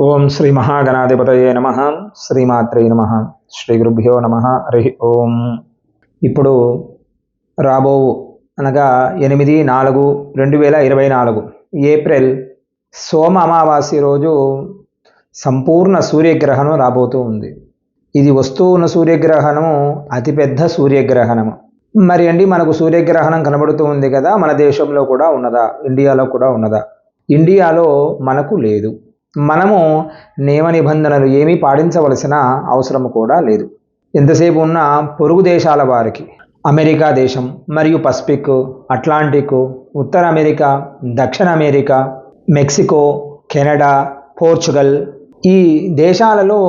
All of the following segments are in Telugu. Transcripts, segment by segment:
ఓం శ్రీ మహాగణాధిపతయే నమ. శ్రీమాత్రే నమ. శ్రీ గురుభ్యో నమ. హరి ఓం. ఇప్పుడు రాబో అనగా 8/4/2024 ఏప్రిల్ సోమ అమావాస్య రోజు సంపూర్ణ సూర్యగ్రహణం రాబోతూ ఉంది. ఇది వస్తూ ఉన్న సూర్యగ్రహణము అతిపెద్ద సూర్యగ్రహణము. మరి అండి, మనకు సూర్యగ్రహణం కనబడుతూ ఉంది కదా, మన దేశంలో కూడా ఉన్నదా, ఇండియాలో కూడా ఉన్నదా? ఇండియాలో మనకు లేదు. మనము నియమ నిబంధనలు ఏమీ పాటించవలసిన అవసరం కూడా లేదు. ఎంతసేపు ఉన్న పొరుగు దేశాల వారికి అమెరికా దేశం మరియు పసిఫిక్, అట్లాంటిక్, ఉత్తర అమెరికా, దక్షిణ అమెరికా, మెక్సికో, కెనడా, పోర్చుగల్, ఈ దేశాలలో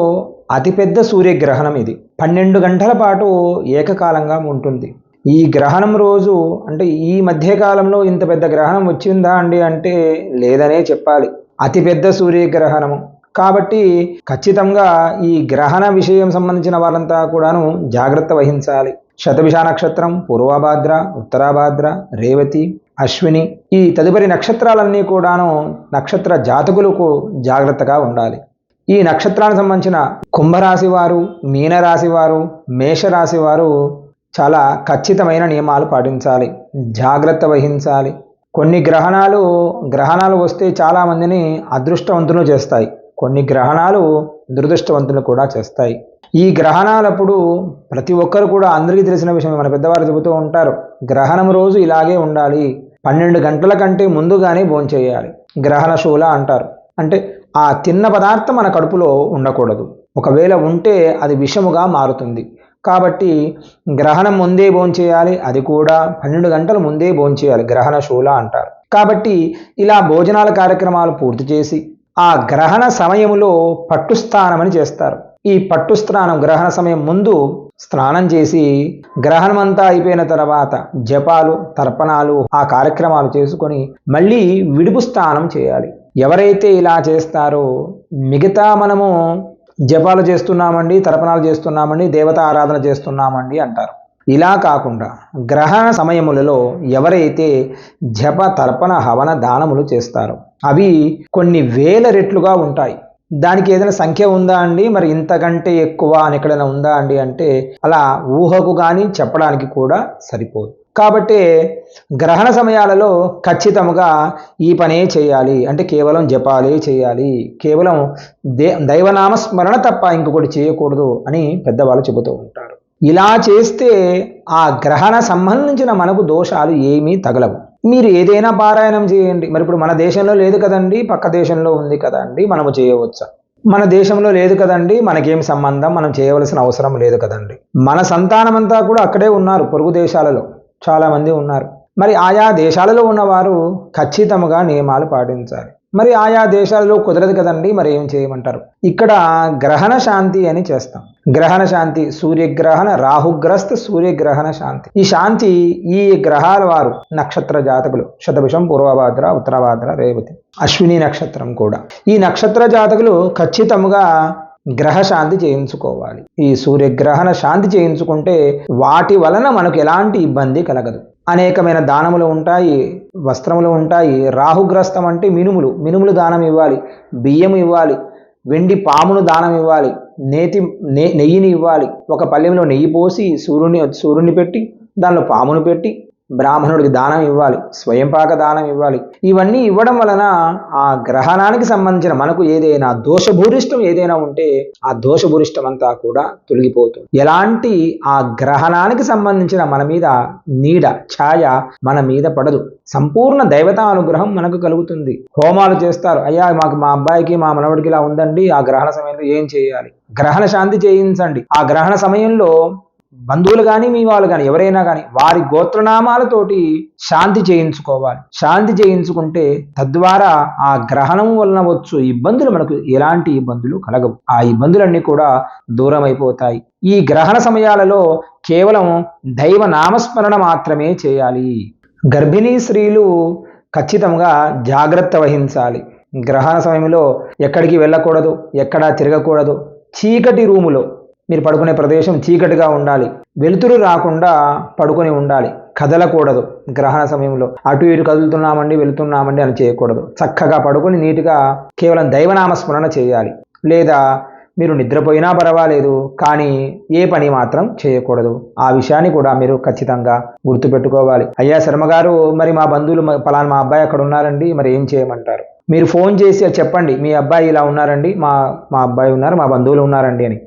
అతిపెద్ద సూర్యగ్రహణం ఇది. 12 గంటల పాటు ఏకకాలంగా ఉంటుంది. ఈ గ్రహణం రోజు అంటే ఈ మధ్యకాలంలో ఇంత పెద్ద గ్రహణం వచ్చిందా అండి అంటే లేదనే చెప్పాలి. అతిపెద్ద సూర్యగ్రహణము కాబట్టి ఖచ్చితంగా ఈ గ్రహణ విషయం సంబంధించిన వాళ్ళంతా కూడాను జాగ్రత్త వహించాలి. శతభిష నక్షత్రం, పూర్వభాద్ర, ఉత్తరాభాద్ర, రేవతి, అశ్విని, ఈ తదుపరి నక్షత్రాలన్నీ కూడాను నక్షత్ర జాతకులకు జాగ్రత్తగా ఉండాలి. ఈ నక్షత్రానికి సంబంధించిన కుంభరాశి వారు, మీనరాశి వారు, మేషరాశి వారు చాలా ఖచ్చితమైన నియమాలు పాటించాలి, జాగ్రత్త వహించాలి. కొన్ని గ్రహణాలు వస్తే చాలామందిని అదృష్టవంతులు చేస్తాయి, కొన్ని గ్రహణాలు దురదృష్టవంతులు కూడా చేస్తాయి. ఈ గ్రహణాలప్పుడు ప్రతి ఒక్కరు కూడా అందరికీ తెలిసిన విషయం, మన పెద్దవారు చెబుతూ ఉంటారు, గ్రహణం రోజు ఇలాగే ఉండాలి, 12 గంటల కంటే ముందుగానే భోంచేయాలి. గ్రహణ శూల అంటారు. అంటే ఆ తిన్న పదార్థం మన కడుపులో ఉండకూడదు, ఒకవేళ ఉంటే అది విషముగా మారుతుంది. కాబట్టి గ్రహణం ముందే భోంచేయాలి, అది కూడా 12 గంటల ముందే భోంచేయాలి, గ్రహణ శూల అంటారు. కాబట్టి ఇలా భోజనాల కార్యక్రమాలు పూర్తి చేసి ఆ గ్రహణ సమయంలో పట్టు స్నానం అని చేస్తారు. ఈ పట్టు స్నానం గ్రహణ సమయం ముందు స్నానం చేసి గ్రహణం అంతా అయిపోయిన తర్వాత జపాలు, తర్పణాలు, ఆ కార్యక్రమాలు చేసుకొని మళ్ళీ విడుపు స్నానం చేయాలి. ఎవరైతే ఇలా చేస్తారో మిగతా మనము జపాలు చేస్తున్నామండి, తర్పణాలు చేస్తున్నామండి, దేవత ఆరాధన చేస్తున్నామండి అంటారు. ఇలా కాకుండా గ్రహణ సమయములలో ఎవరైతే జప, తర్పణ, హవన దానములు చేస్తారో అవి కొన్ని వేల రెట్లుగా ఉంటాయి. దానికి ఏదైనా సంఖ్య ఉందా అండి, మరి ఇంతకంటే ఎక్కువ అని ఎక్కడైనా ఉందా అండి అంటే అలా ఊహకు కానీ చెప్పడానికి కూడా సరిపోదు. కాబట్టి గ్రహణ సమయాలలో ఖచ్చితంగా ఈ పనే చేయాలి. అంటే కేవలం జపాలే చేయాలి, కేవలం దైవనామస్మరణ తప్ప ఇంకొకటి చేయకూడదు అని పెద్దవాళ్ళు చెబుతూ ఉంటారు. ఇలా చేస్తే ఆ గ్రహణ సంబంధించిన మనకు దోషాలు ఏమీ తగలవు. మీరు ఏదైనా పారాయణం చేయండి. మరి ఇప్పుడు మన దేశంలో లేదు కదండి, పక్క దేశంలో ఉంది కదండి, మనము చేయవచ్చా? మన దేశంలో లేదు కదండి, మనకేం సంబంధం, మనం చేయవలసిన అవసరం లేదు కదండి. మన సంతానం అంతా కూడా అక్కడే ఉన్నారు, పొరుగు దేశాలలో చాలామంది ఉన్నారు. మరి ఆయా దేశాలలో ఉన్నవారు ఖచ్చితంగా నియమాలు పాటించాలి. మరి ఆయా దేశాలలో కుదరదు కదండి, మరి ఏం చేయమంటారు? ఇక్కడ గ్రహణ శాంతి అని చేస్తాం. గ్రహణ శాంతి, సూర్యగ్రహణ, రాహుగ్రస్త సూర్యగ్రహణ శాంతి. ఈ శాంతి ఈ గ్రహాల వారు నక్షత్ర జాతకులు, శతభిషం, పూర్వభాద్ర, ఉత్తరాభాద్ర, రేవతి, అశ్విని నక్షత్రం కూడా, ఈ నక్షత్ర జాతకులు ఖచ్చితంగా గ్రహశాంతి చేయించుకోవాలి. ఈ సూర్యగ్రహణ శాంతి చేయించుకుంటే వాటి వలన మనకు ఎలాంటి ఇబ్బంది కలగదు. అనేకమైన దానములు ఉంటాయి, వస్త్రములు ఉంటాయి. రాహుగ్రస్తం అంటే మినుములు దానం ఇవ్వాలి, బియ్యం ఇవ్వాలి, వెండి పామును దానం ఇవ్వాలి, నెయ్యిని ఇవ్వాలి. ఒక పళ్ళెంలో నెయ్యి పోసి సూర్యుని పెట్టి దానిలో పామును పెట్టి బ్రాహ్మణుడికి దానం ఇవ్వాలి, స్వయంపాక దానం ఇవ్వాలి. ఇవన్నీ ఇవ్వడం వలన ఆ గ్రహణానికి సంబంధించిన మనకు ఏదైనా దోషభూరిష్టం ఏదైనా ఉంటే ఆ దోషభూరిష్టం అంతా కూడా తొలగిపోతుంది. ఎలాంటి ఆ గ్రహణానికి సంబంధించిన మన మీద నీడ, ఛాయ మన మీద పడదు. సంపూర్ణ దైవతా అనుగ్రహం మనకు కలుగుతుంది. హోమాలు చేస్తారు, అయ్యా మాకు మా అబ్బాయికి మా మనవడికి ఇలా ఉందండి, ఆ గ్రహణ సమయంలో ఏం చేయాలి? గ్రహణ శాంతి చేయించండి. ఆ గ్రహణ సమయంలో బంధువులు కానీ మీ వాళ్ళు కానీ ఎవరైనా కానీ వారి గోత్రనామాలతోటి శాంతి చేయించుకోవాలి. శాంతి చేయించుకుంటే తద్వారా ఆ గ్రహణం వలన వచ్చు ఇబ్బందులు మనకు ఎలాంటి ఇబ్బందులు కలగవు. ఆ ఇబ్బందులన్నీ కూడా దూరం అయిపోతాయి. ఈ గ్రహణ సమయాలలో కేవలం దైవ నామస్మరణ మాత్రమే చేయాలి. గర్భిణీ స్త్రీలు ఖచ్చితంగా జాగ్రత్త వహించాలి. గ్రహణ సమయంలో ఎక్కడికి వెళ్ళకూడదు, ఎక్కడా తిరగకూడదు. చీకటి రూములో మీరు పడుకునే ప్రదేశం చీకటిగా ఉండాలి, వెలుతురు రాకుండా పడుకొని ఉండాలి. కదలకూడదు. గ్రహణ సమయంలో అటు ఇటు కదులుతున్నామండి వెళుతున్నామండి అని చేయకూడదు. చక్కగా పడుకొని నీట్గా కేవలం దైవనామ స్మరణ చేయాలి. లేదా మీరు నిద్రపోయినా పర్వాలేదు, కానీ ఏ పని మాత్రం చేయకూడదు. ఆ విషయాన్ని కూడా మీరు ఖచ్చితంగా గుర్తుపెట్టుకోవాలి. అయ్యా శర్మ గారు, మరి మా బంధువులు పలానా మా అబ్బాయి అక్కడ ఉన్నారండి, మరి ఏం చేయమంటారు? మీరు ఫోన్ చేసి చెప్పండి, మీ అబ్బాయి ఇలా ఉన్నారండి, మా అబ్బాయి ఉన్నారు, మా బంధువులు ఉన్నారండి అని.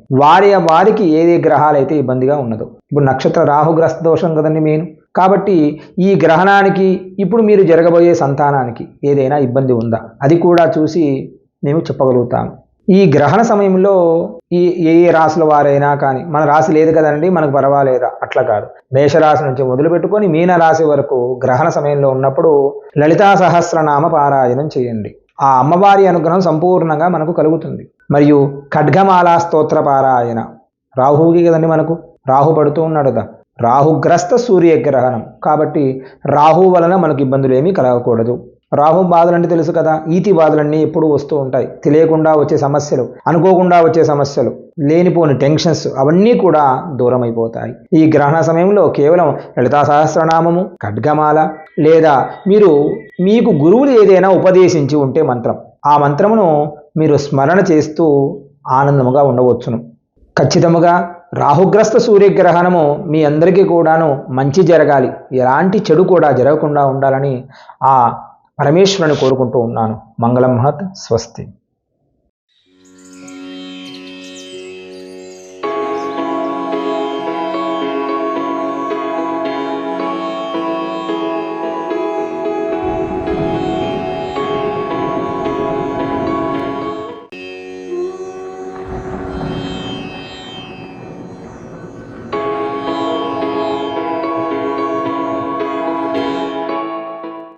వారికి ఏదే గ్రహాలు అయితే ఇబ్బందిగా ఉన్నదో, ఇప్పుడు నక్షత్ర రాహుగ్రస్త దోషం కదండి మెయిన్. కాబట్టి ఈ గ్రహణానికి ఇప్పుడు మీరు జరగబోయే సంతానానికి ఏదైనా ఇబ్బంది ఉందా, అది కూడా చూసి మేము చెప్పగలుగుతాము. ఈ గ్రహణ సమయంలో ఏ రాశుల వారైనా కానీ, మన రాశి లేదు కదండి మనకు పర్వాలేదా, అట్లా కాదు. మేషరాశి నుంచి మొదలు పెట్టుకొని మీన రాశి వరకు గ్రహణ సమయంలో ఉన్నప్పుడు లలితా సహస్రనామ పారాయణం చేయండి. ఆ అమ్మవారి అనుగ్రహం సంపూర్ణంగా మనకు కలుగుతుంది. మరియు ఖడ్గమాల స్తోత్ర పారాయణ, రాహువుకి కదండి మనకు రాహు పడుతూ ఉన్నాడు కదా, రాహుగ్రస్త సూర్యగ్రహణం కాబట్టి రాహు వలన మనకు ఇబ్బందులు ఏమీ కలగకూడదు. రాహు బాధలు అంటే తెలుసు కదా, ఈతి బాధలన్నీ ఎప్పుడూ వస్తూ ఉంటాయి. తెలియకుండా వచ్చే సమస్యలు, అనుకోకుండా వచ్చే సమస్యలు, లేనిపోని టెన్షన్స్ అవన్నీ కూడా దూరం అయిపోతాయి. ఈ గ్రహణ సమయంలో కేవలం లలితా సహస్రనామము, ఖడ్గమాల, లేదా మీకు గురువులు ఏదైనా ఉపదేశించి ఉంటే మంత్రం, ఆ మంత్రమును మీరు స్మరణ చేస్తూ ఆనందముగా ఉండవచ్చును. ఖచ్చితముగా రాహుగ్రస్త సూర్యగ్రహణము మీ అందరికీ కూడాను మంచి జరగాలి, ఎలాంటి చెడు కూడా జరగకుండా ఉండాలని ఆ పరమేశ్వరుని కోరుకుంటూ ఉన్నాను. మంగళం మహత్. స్వస్తి.